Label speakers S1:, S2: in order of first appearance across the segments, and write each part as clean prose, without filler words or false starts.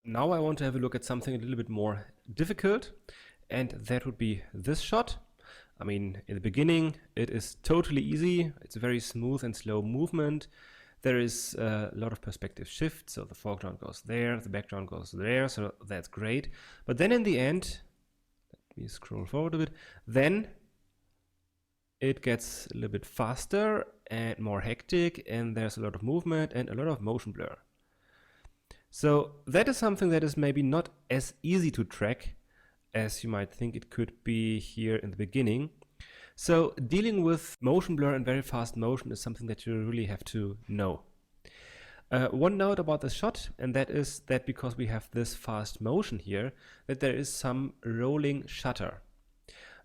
S1: Now I want to have a look at something a little bit more difficult, and that would be this shot. I mean, in the beginning, it is totally easy. It's a very smooth and slow movement. There is a lot of perspective shift, so the foreground goes there, the background goes there, so that's great. But then in the end, let me scroll forward a bit, then it gets a little bit faster and more hectic, and there's a lot of movement and a lot of motion blur. So that is something that is maybe not as easy to track as you might think it could be here in the beginning. So dealing with motion blur and very fast motion is something that you really have to know. One note about this shot, and that is that because we have this fast motion here, that there is some rolling shutter.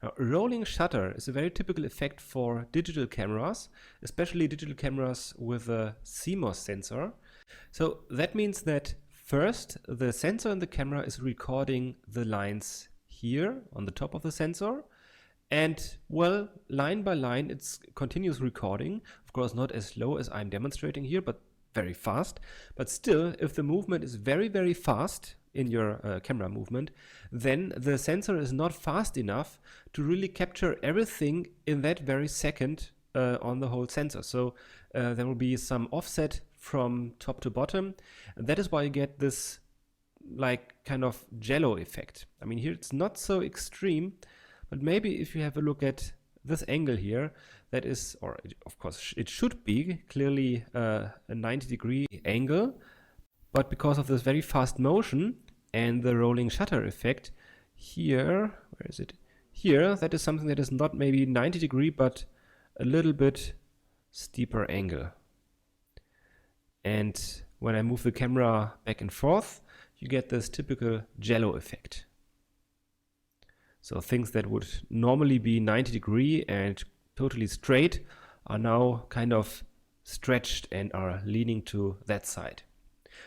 S1: Now, rolling shutter is a very typical effect for digital cameras, especially digital cameras with a CMOS sensor. So that means that first the sensor in the camera is recording the lines here on the top of the sensor, and well, line by line it's continuous recording, of course not as slow as I'm demonstrating here, but very fast. But still, if the movement is very fast in your camera movement, then the sensor is not fast enough to really capture everything in that very second on the whole sensor. So there will be some offset from top to bottom, and that is why you get this like kind of jello effect. I mean, here it's not so extreme, but maybe if you have a look at this angle here, that is, or of course it should be clearly a 90-degree angle, but because of this very fast motion and the rolling shutter effect here, where is it? Here, that is something that is not maybe 90-degree, but a little bit steeper angle. And when I move the camera back and forth, you get this typical jello effect. So things that would normally be 90-degree and totally straight are now kind of stretched and are leaning to that side.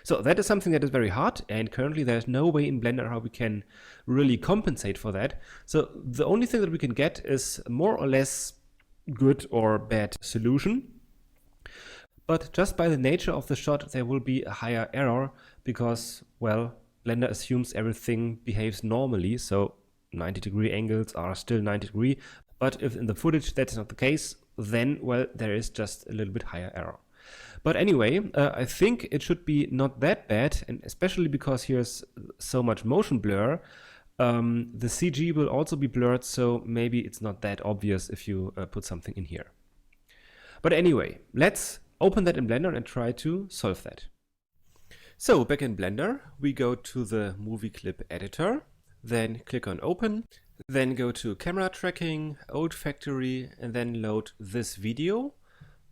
S1: So that is something that is very hard, and currently there's no way in Blender how we can really compensate for that. So the only thing that we can get is more or less good or bad solution. But just by the nature of the shot, there will be a higher error because, well, Blender assumes everything behaves normally, so 90-degree angles are still 90-degree. But if in the footage that's not the case, then, well, there is just a little bit higher error. But anyway, I think it should be not that bad, and especially because here's so much motion blur, the CG will also be blurred, so maybe it's not that obvious if you put something in here. But anyway, let's open that in Blender and try to solve that. So back in Blender, we go to the movie clip editor, then click on open, then go to camera tracking, old factory, and then load this video,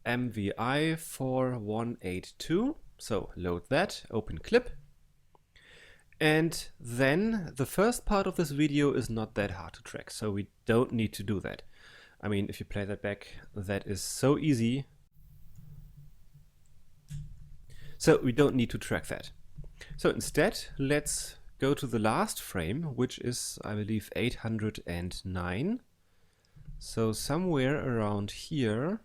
S1: MVI 4182. So load that, open clip. And then the first part of this video is not that hard to track, so we don't need to do that. I mean, if you play that back, that is so easy. So we don't need to track that. So instead, let's go to the last frame, which is, I believe, 809. So somewhere around here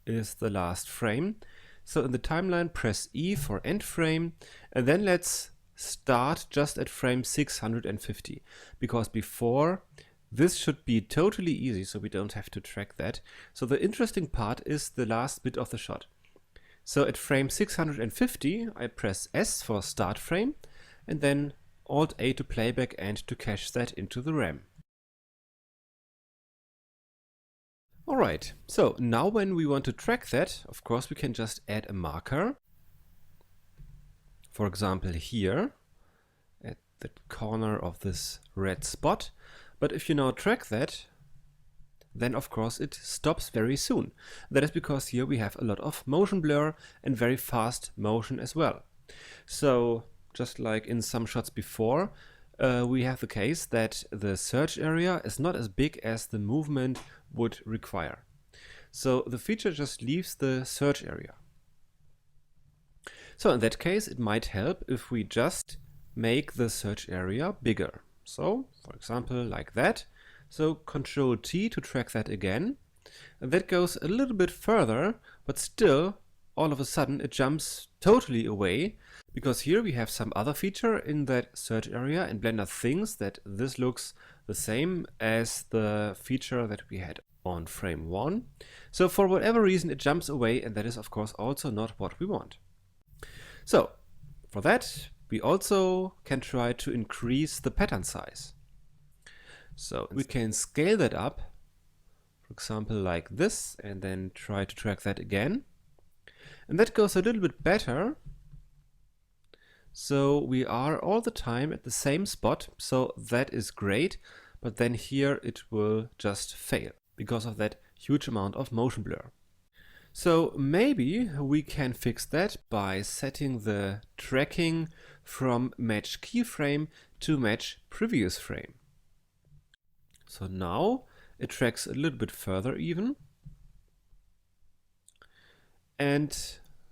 S1: is the last frame. So in the timeline, press E for end frame, and then let's start just at frame 650, because before this should be totally easy, so we don't have to track that. So the interesting part is the last bit of the shot. So at frame 650, I press S for start frame, and then Alt A to playback and to cache that into the RAM. Alright, so now when we want to track that, of course we can just add a marker. For example here, at the corner of this red spot. But if you now track that, then of course it stops very soon. That is because here we have a lot of motion blur and very fast motion as well. So just like in some shots before, we have the case that the search area is not as big as the movement would require. So the feature just leaves the search area. So in that case, it might help if we just make the search area bigger. So for example, like that. So Control T to track that again. And that goes a little bit further, but still all of a sudden it jumps totally away Because here we have some other feature in that search area, and Blender thinks that this looks the same as the feature that we had on frame 1. So for whatever reason it jumps away, and that is of course also not what we want. So for that we also can try to increase the pattern size. So we can scale that up, for example like this, and then try to track that again. And that goes a little bit better. So we are all the time at the same spot, so that is great, but then here it will just fail because of that huge amount of motion blur. So maybe we can fix that by setting the tracking from match keyframe to match previous frame. So now it tracks a little bit further even. And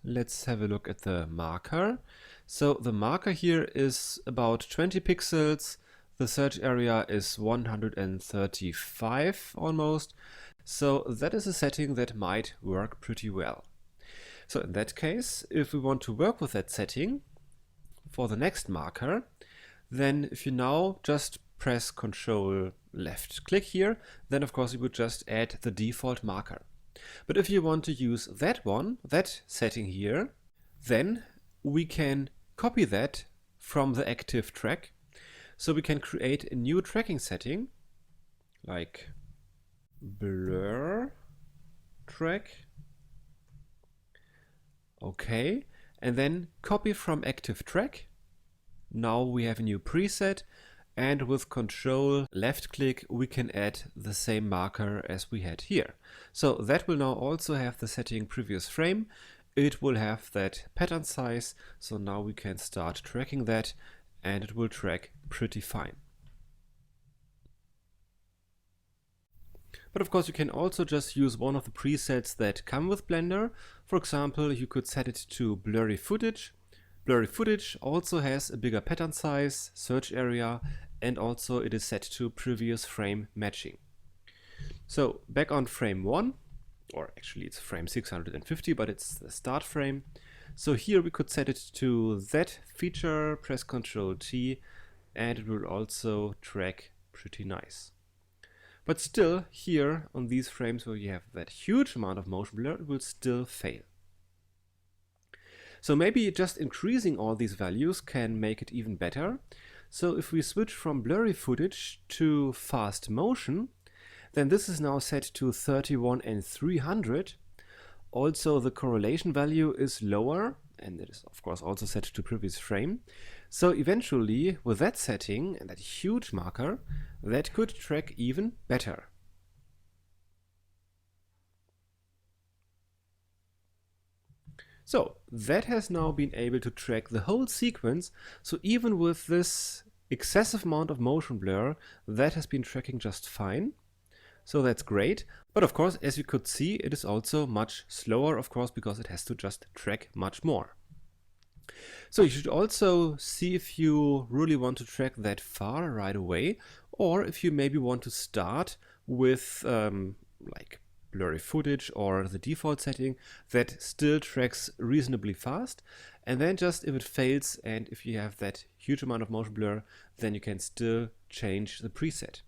S1: let's have a look at the marker. So the marker here is about 20 pixels. The search area is 135 almost. So that is a setting that might work pretty well. So in that case, if we want to work with that setting for the next marker, then if you now just press Ctrl left click here, then of course you would just add the default marker. But if you want to use that one, that setting here, then we can copy that from the active track. So we can create a new tracking setting like blur track. Okay, and then copy from active track. Now we have a new preset, and with Ctrl left click we can add the same marker as we had here. So that will now also have the setting previous frame. It will have that pattern size, so now we can start tracking that, and it will track pretty fine. But of course you can also just use one of the presets that come with Blender. For example, you could set it to blurry footage. Blurry footage also has a bigger pattern size, search area, and also it is set to previous frame matching. So back on frame 1, or actually it's frame 650, but it's the start frame. So here we could set it to that feature, press Ctrl T, and it will also track pretty nice. But still, here on these frames where you have that huge amount of motion blur, it will still fail. So maybe just increasing all these values can make it even better. So if we switch from blurry footage to fast motion, then this is now set to 31 and 300. Also the correlation value is lower, and it is of course also set to previous frame. So eventually with that setting and that huge marker, that could track even better. So that has now been able to track the whole sequence. So even with this excessive amount of motion blur, that has been tracking just fine. So that's great. But of course, as you could see, it is also much slower, of course, because it has to just track much more. So you should also see if you really want to track that far right away, or if you maybe want to start with like blurry footage or the default setting that still tracks reasonably fast, and then just if it fails and if you have that huge amount of motion blur, then you can still change the preset.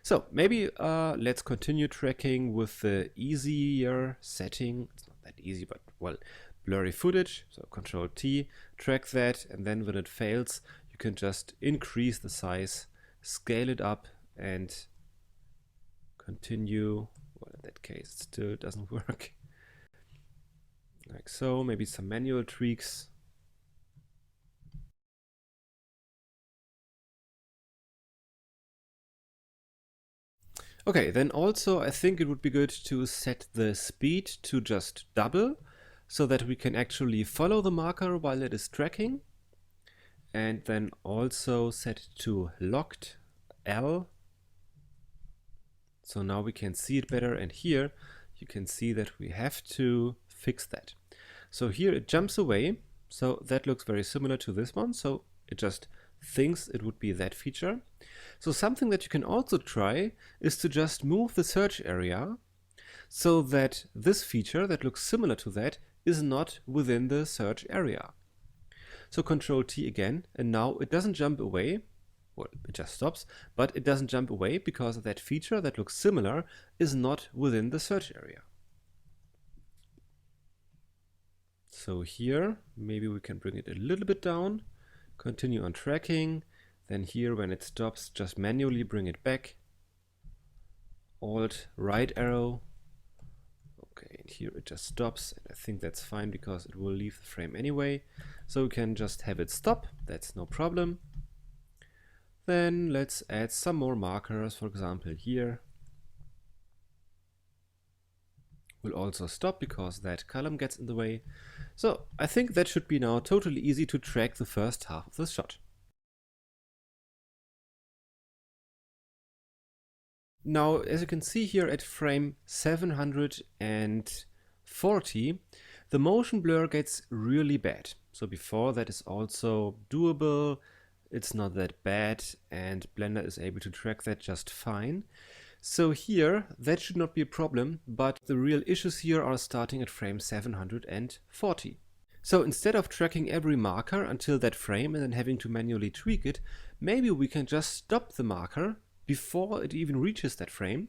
S1: So maybe let's continue tracking with the easier setting. It's not that easy, but well, blurry footage. So Ctrl T, track that, and then when it fails, you can just increase the size, scale it up, and continue. Well, in that case, it still doesn't work. Like so, maybe some manual tweaks. Okay, then also I think it would be good to set the speed to just double so that we can actually follow the marker while it is tracking. And then also set it to locked L. So now we can see it better, and here you can see that we have to fix that. So here it jumps away, so that looks very similar to this one, so it just thinks it would be that feature. So something that you can also try is to just move the search area so that this feature that looks similar to that is not within the search area. So Control T again, and now it doesn't jump away. Well, it just stops, but it doesn't jump away because that feature that looks similar is not within the search area. So here, maybe we can bring it a little bit down, continue on tracking, then here when it stops, just manually bring it back. Alt right arrow. Okay, and here it just stops, and I think that's fine because it will leave the frame anyway. So we can just have it stop, that's no problem. Then let's add some more markers, for example here. Will also stop because that column gets in the way. So I think that should be now totally easy to track the first half of the shot. Now, as you can see here at frame 740, the motion blur gets really bad. So before that is also doable, it's not that bad, and Blender is able to track that just fine. So here, that should not be a problem, but the real issues here are starting at frame 740. So instead of tracking every marker until that frame and then having to manually tweak it, maybe we can just stop the marker before it even reaches that frame.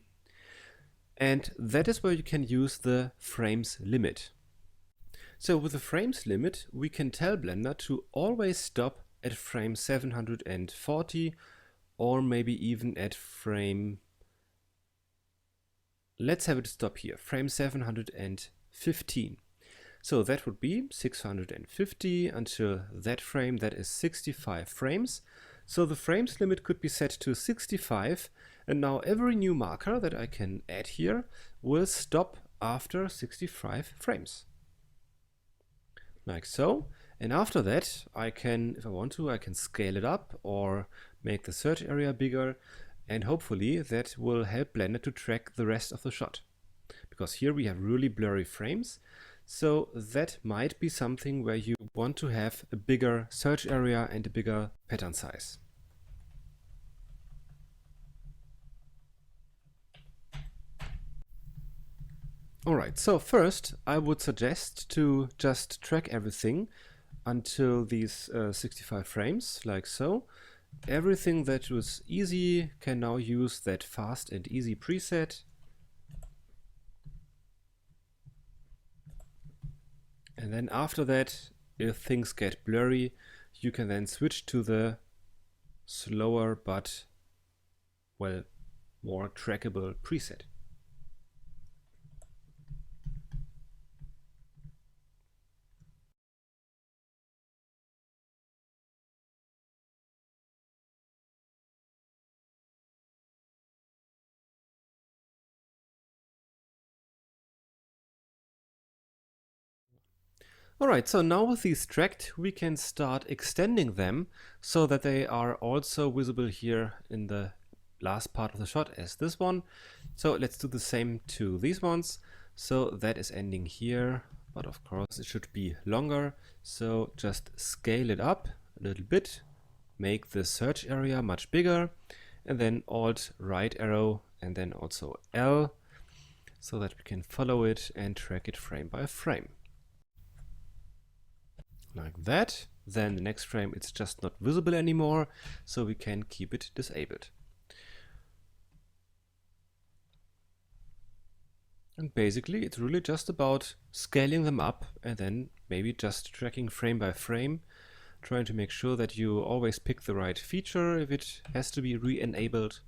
S1: And that is where you can use the frames limit. So with the frames limit, we can tell Blender to always stop at frame 740, or maybe even at frame, let's have it stop here, frame 715. So that would be 650 until that frame, that is 65 frames. So the frames limit could be set to 65, and now every new marker that I can add here will stop after 65 frames. Like so. And after that, I can, if I want to, I can scale it up or make the search area bigger, and hopefully that will help Blender to track the rest of the shot. Because here we have really blurry frames, so that might be something where you want to have a bigger search area and a bigger pattern size. Alright, so first I would suggest to just track everything until these 65 frames, like so. Everything that was easy can now use that fast and easy preset. And then after that, if things get blurry, you can then switch to the slower but, well, more trackable preset. Alright, so now with these tracked, we can start extending them so that they are also visible here in the last part of the shot as this one. So let's do the same to these ones. So that is ending here, but of course it should be longer. So just scale it up a little bit, make the search area much bigger, and then Alt right arrow and then also L, so that we can follow it and track it frame by frame. Like that. Then the next frame it's just not visible anymore, so we can keep it disabled. And basically it's really just about scaling them up and then maybe just tracking frame by frame, trying to make sure that you always pick the right feature if it has to be re-enabled.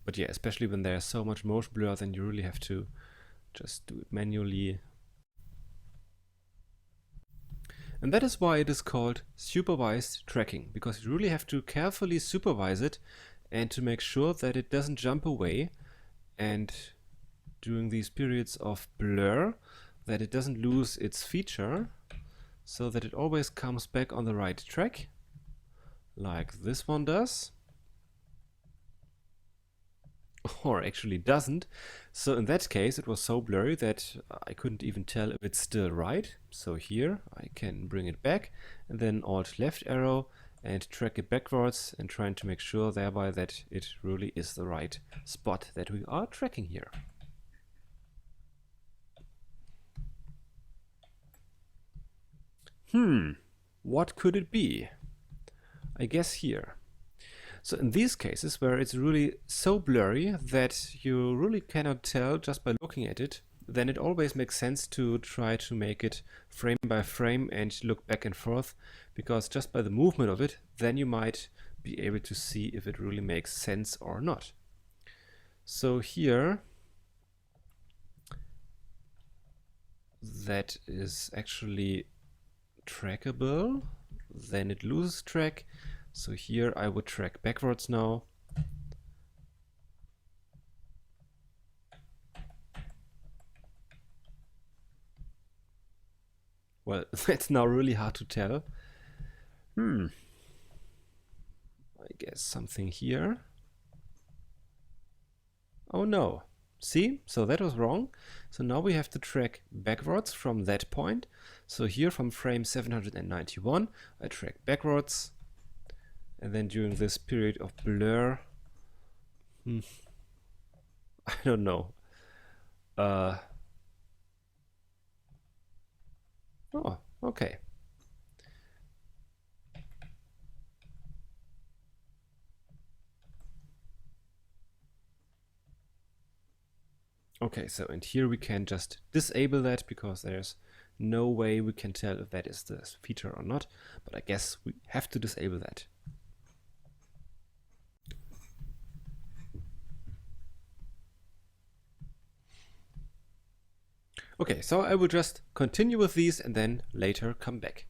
S1: But yeah, especially when there's so much motion blur, then you really have to just do it manually. And that is why it is called supervised tracking, because you really have to carefully supervise it and to make sure that it doesn't jump away, and during these periods of blur that it doesn't lose its feature, so that it always comes back on the right track, like this one does. Or actually doesn't. So in that case it was so blurry that I couldn't even tell if it's still right. So here I can bring it back and then Alt left arrow and track it backwards, and trying to make sure thereby that it really is the right spot that we are tracking here. What could it be? I guess here. So in these cases where it's really so blurry that you really cannot tell just by looking at it, then it always makes sense to try to make it frame by frame and look back and forth, because just by the movement of it, then you might be able to see if it really makes sense or not. So here, that is actually trackable, then it loses track. So here I would track backwards now. Well, that's now really hard to tell. I guess something here. Oh no. See? So that was wrong. So now we have to track backwards from that point. So here from frame 791, I track backwards. And then during this period of blur, I don't know. Oh, okay. Okay, so and here we can just disable that because there's no way we can tell if that is the feature or not, but I guess we have to disable that. Okay, so I will just continue with these and then later come back.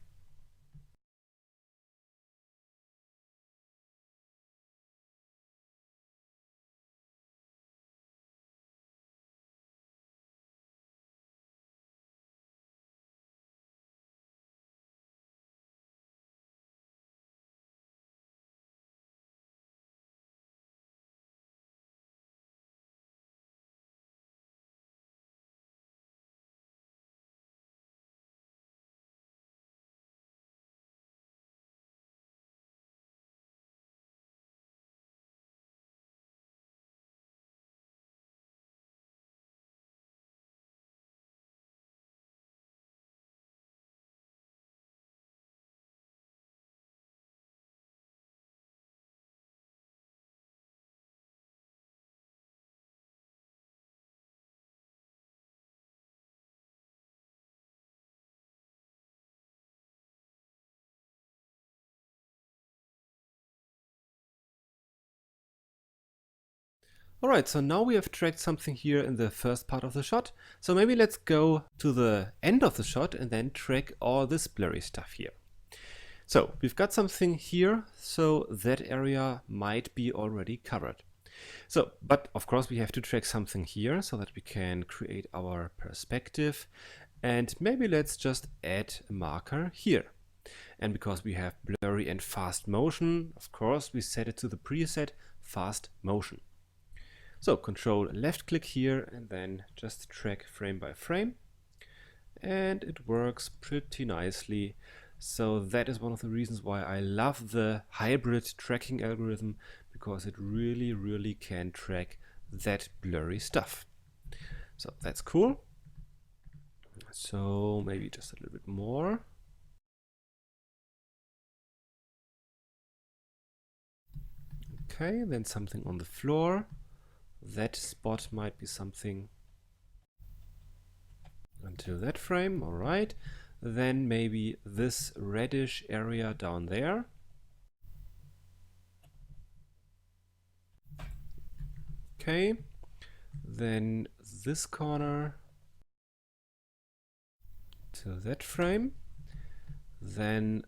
S1: Alright, so now we have tracked something here in the first part of the shot. So maybe let's go to the end of the shot and then track all this blurry stuff here. So we've got something here, so that area might be already covered. So, but of course we have to track something here so that we can create our perspective. And maybe let's just add a marker here. And because we have blurry and fast motion, of course we set it to the preset fast motion. So control left click here and then just track frame by frame. And it works pretty nicely. So that is one of the reasons why I love the hybrid tracking algorithm, because it really can track that blurry stuff. So that's cool. So maybe just a little bit more. Okay, then something on the floor. That spot might be something until that frame. All right. Then maybe this reddish area down there. Okay. Then this corner to that frame. Then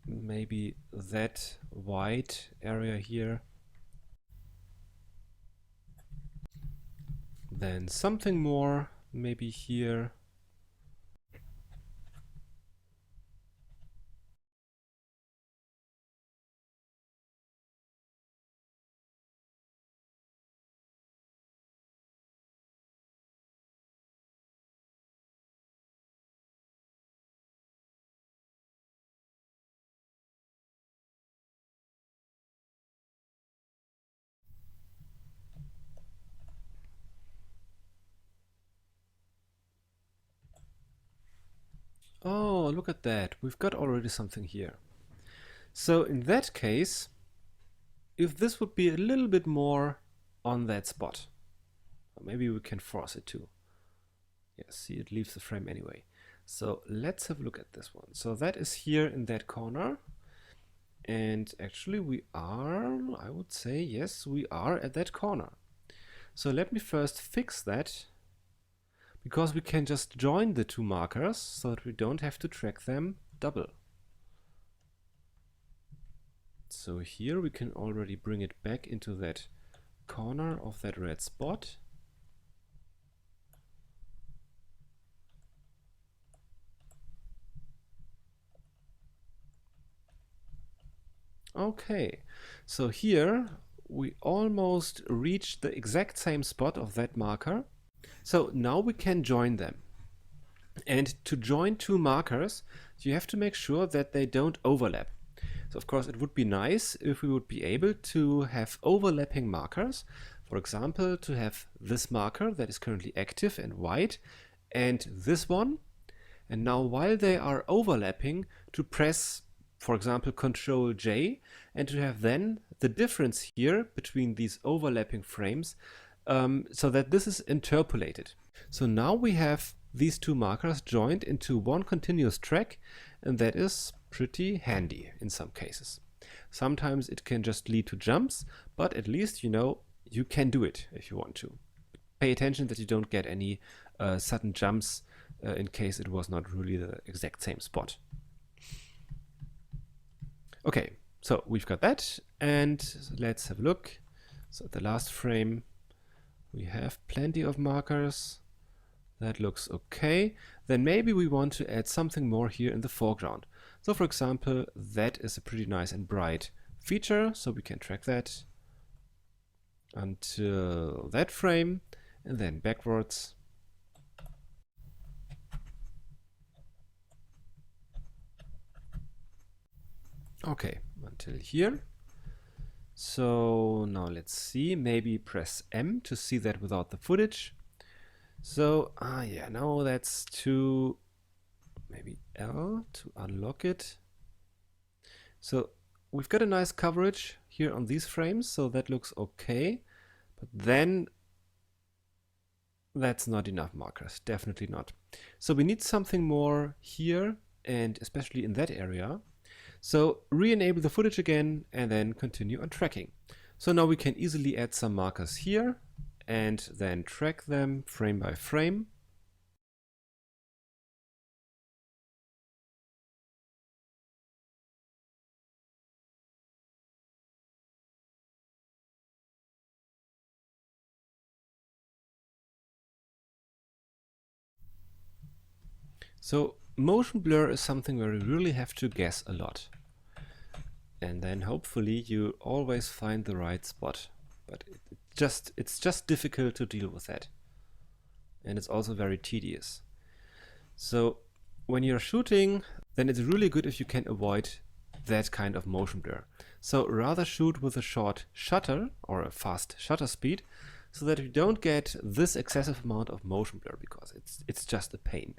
S1: maybe that white area here. Then something more, maybe here. Oh, look at that. We've got already something here. So in that case, if this would be a little bit more on that spot, maybe we can force it to. Yeah, see, it leaves the frame anyway. So let's have a look at this one. So that is here in that corner. And actually we are, I would say, yes, we are at that corner. So let me first fix that, because we can just join the two markers so that we don't have to track them double. So here we can already bring it back into that corner of that red spot. Okay, so here we almost reached the exact same spot of that marker. So now we can join them. And to join two markers, you have to make sure that they don't overlap. So of course it would be nice if we would be able to have overlapping markers. For example, to have this marker that is currently active and white and this one. And now while they are overlapping, to press, for example, Ctrl J, and to have then the difference here between these overlapping frames, so that this is interpolated. So now we have these two markers joined into one continuous track, and that is pretty handy in some cases. Sometimes it can just lead to jumps, but at least you know you can do it if you want to. Pay attention that you don't get any sudden jumps in case it was not really the exact same spot. Okay, so we've got that, and let's have a look. So at the last frame we have plenty of markers. That looks okay. Then maybe we want to add something more here in the foreground. So for example, that is a pretty nice and bright feature, so we can track that until that frame and then backwards. Okay, until here. So now let's see, maybe press M to see that without the footage. So, yeah, now that's to maybe L to unlock it. So we've got a nice coverage here on these frames, so that looks okay. But then that's not enough markers, definitely not. So we need something more here and especially in that area. So re-enable the footage again and then continue on tracking. So now we can easily add some markers here and then track them frame by frame. So motion blur is something where you really have to guess a lot. And then hopefully you always find the right spot. But it's just difficult to deal with that. And it's also very tedious. So when you're shooting, then it's really good if you can avoid that kind of motion blur. So rather shoot with a short shutter or a fast shutter speed so that you don't get this excessive amount of motion blur, because it's just a pain.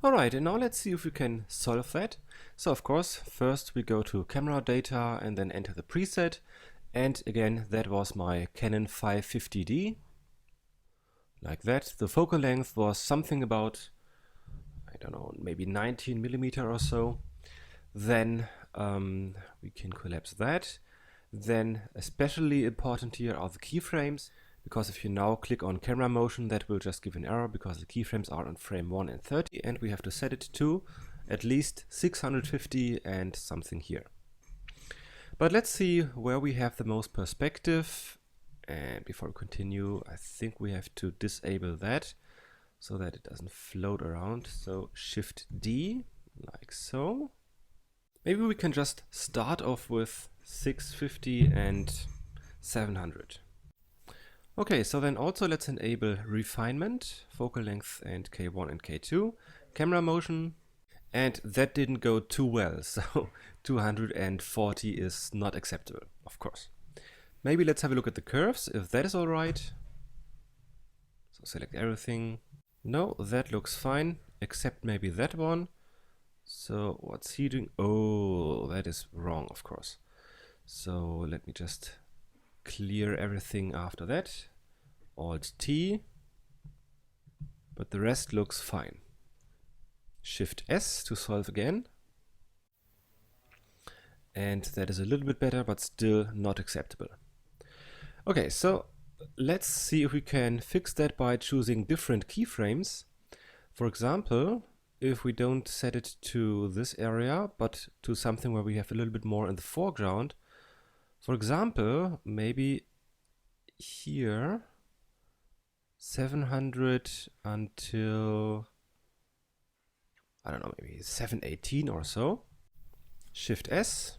S1: Alright, and now let's see if we can solve that. So of course, first we go to camera data and then enter the preset. And again, that was my Canon 550D. Like that. The focal length was something about, I don't know, maybe 19mm or so. Then we can collapse that. Then especially important here are the keyframes, because if you now click on camera motion, that will just give an error because the keyframes are on frame 1 and 30 and we have to set it to at least 650 and something here. But let's see where we have the most perspective. And before we continue, I think we have to disable that so that it doesn't float around. So Shift D, like so. Maybe we can just start off with 650 and 700. Okay, so then also let's enable refinement, focal length and K1 and K2, camera motion, and that didn't go too well, so 240 is not acceptable, of course. Maybe let's have a look at the curves, if that is all right. So select everything. No, that looks fine, except maybe that one. So what's he doing? Oh, that is wrong, of course. So let me just clear everything after that. Alt T. But the rest looks fine. Shift S to solve again. And that is a little bit better, but still not acceptable. Okay, so let's see if we can fix that by choosing different keyframes. For example, if we don't set it to this area, but to something where we have a little bit more in the foreground. For example, maybe here, 700 until, I don't know, maybe 718 or so. Shift S.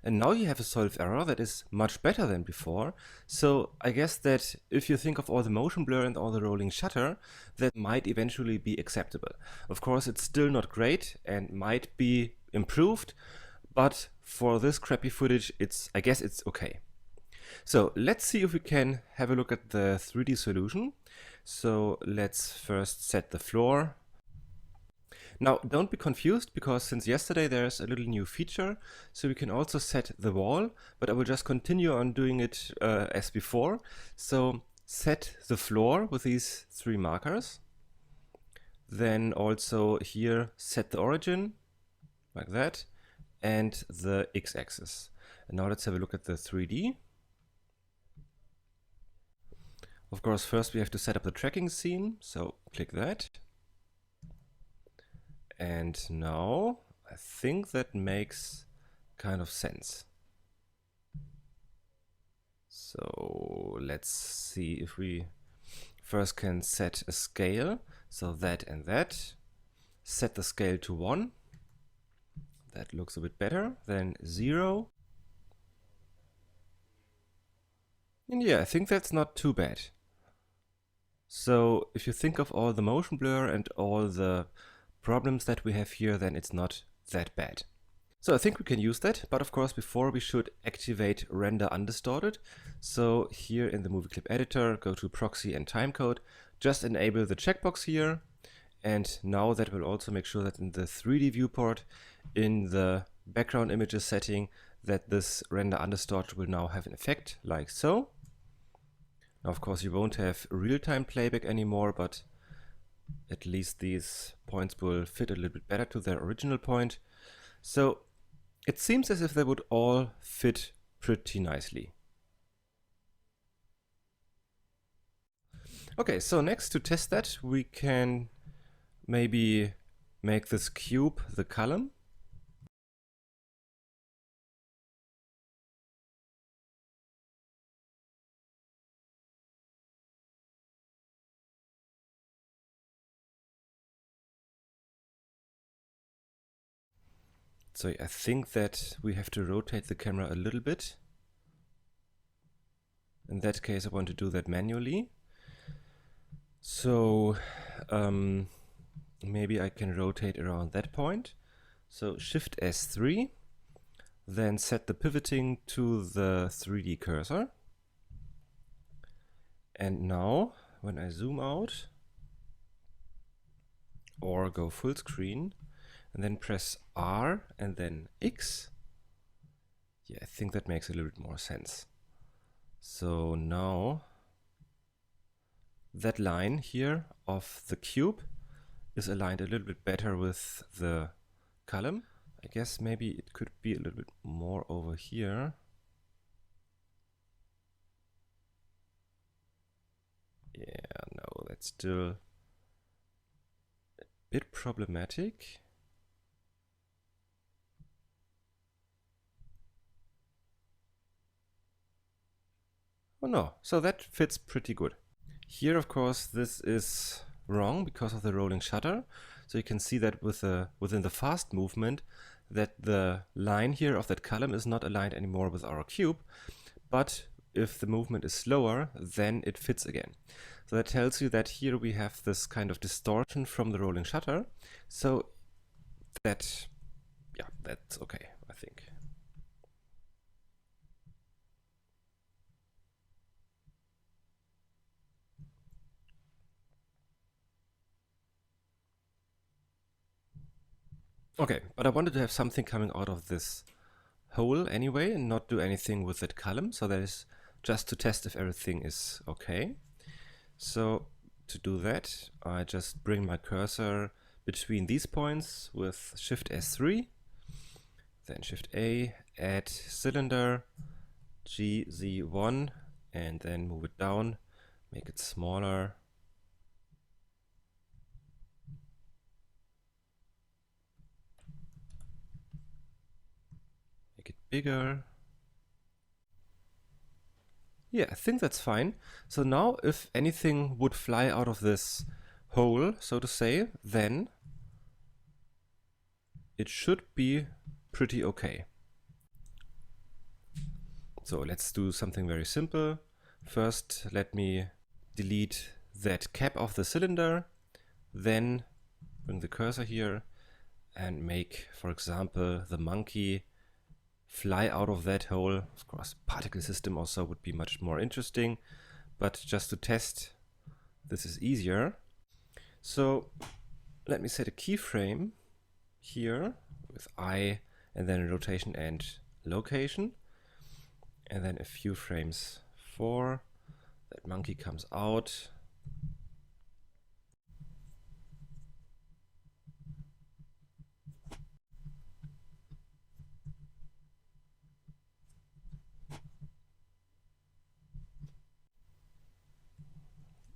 S1: And now you have a solve error that is much better than before. So I guess that if you think of all the motion blur and all the rolling shutter, that might eventually be acceptable. Of course, it's still not great and might be improved, but for this crappy footage, I guess it's okay. So let's see if we can have a look at the 3D solution. So let's first set the floor. Now, don't be confused, because since yesterday there's a little new feature, so we can also set the wall, but I will just continue on doing it as before. So set the floor with these 3 markers. Then also here set the origin, like that, and the x-axis. And now let's have a look at the 3D. Of course, first we have to set up the tracking scene, so click that. And now I think that makes kind of sense. So let's see if we first can set a scale. So that and that. Set the scale to 1. That looks a bit better. Then 0. And yeah, I think that's not too bad. So if you think of all the motion blur and all the problems that we have here, then it's not that bad. So I think we can use that, but of course before we should activate render undistorted. So here in the movie clip editor, go to proxy and timecode, just enable the checkbox here, and now that will also make sure that in the 3D viewport, in the background images setting, that this render undistorted will now have an effect, like so. Now of course you won't have real-time playback anymore, but at least these points will fit a little bit better to their original point. So it seems as if they would all fit pretty nicely. Okay, so next, to test that, we can maybe make this cube the column. So I think that we have to rotate the camera a little bit. In that case, I want to do that manually. So maybe I can rotate around that point. So Shift S3, then set the pivoting to the 3D cursor. And now when I zoom out or go full screen and then press R and then X, yeah, I think that makes a little bit more sense. So now that line here of the cube is aligned a little bit better with the column. I guess maybe it could be a little bit more over here. Yeah, no, that's still bit problematic. Oh no, so that fits pretty good. Here, of course, this is wrong because of the rolling shutter. So you can see that within the fast movement that the line here of that column is not aligned anymore with our cube. But if the movement is slower, then it fits again. So that tells you that here we have this kind of distortion from the rolling shutter. So that, yeah, that's okay, I think. Okay, but I wanted to have something coming out of this hole anyway and not do anything with that column. So that is just to test if everything is okay. So to do that, I just bring my cursor between these points with Shift S3, then Shift A, add cylinder, GZ1, and then move it down, make it smaller. Make it bigger. Yeah, I think that's fine. So now if anything would fly out of this hole, so to say, then it should be pretty okay. So let's do something very simple. First, let me delete that cap of the cylinder, then bring the cursor here and make, for example, the monkey fly out of that hole. Of course, particle system also would be much more interesting, but just to test, this is easier. So let me set a keyframe here with I and then rotation and location, and then a few frames for that monkey comes out.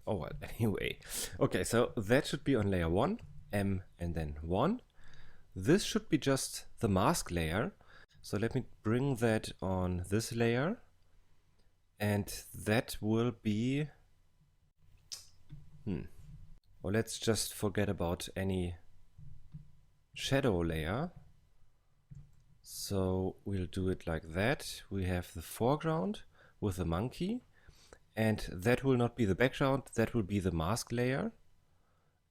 S1: Oh well, anyway. Okay, so that should be on layer 1, M and then 1. This should be just the mask layer. So let me bring that on this layer. And that will be... Well, let's just forget about any shadow layer. So we'll do it like that. We have the foreground with the monkey. And that will not be the background, that will be the mask layer.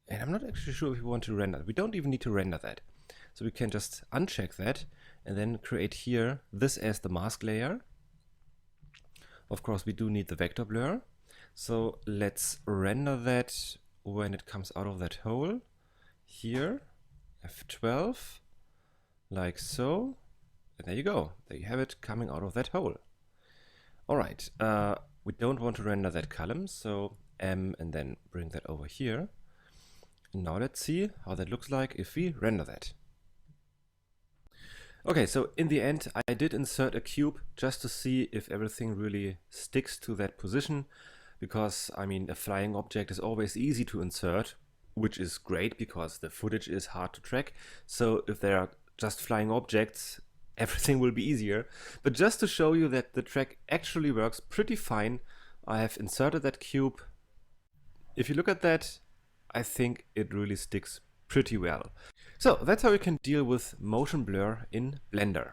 S1: And I'm not actually sure if we want to render. We don't even need to render that. So we can just uncheck that and then create here this as the mask layer. Of course, we do need the vector blur. So let's render that when it comes out of that hole. Here, F12, like so. And there you go. There you have it coming out of that hole. All right. We don't want to render that column, so M and then bring that over here. Now let's see how that looks like if we render that. Okay, so in the end I did insert a cube just to see if everything really sticks to that position, because I mean a flying object is always easy to insert, which is great because the footage is hard to track. So if there are just flying objects, everything will be easier. But just to show you that the track actually works pretty fine, I have inserted that cube. If you look at that, I think it really sticks pretty well. So that's how you can deal with motion blur in Blender.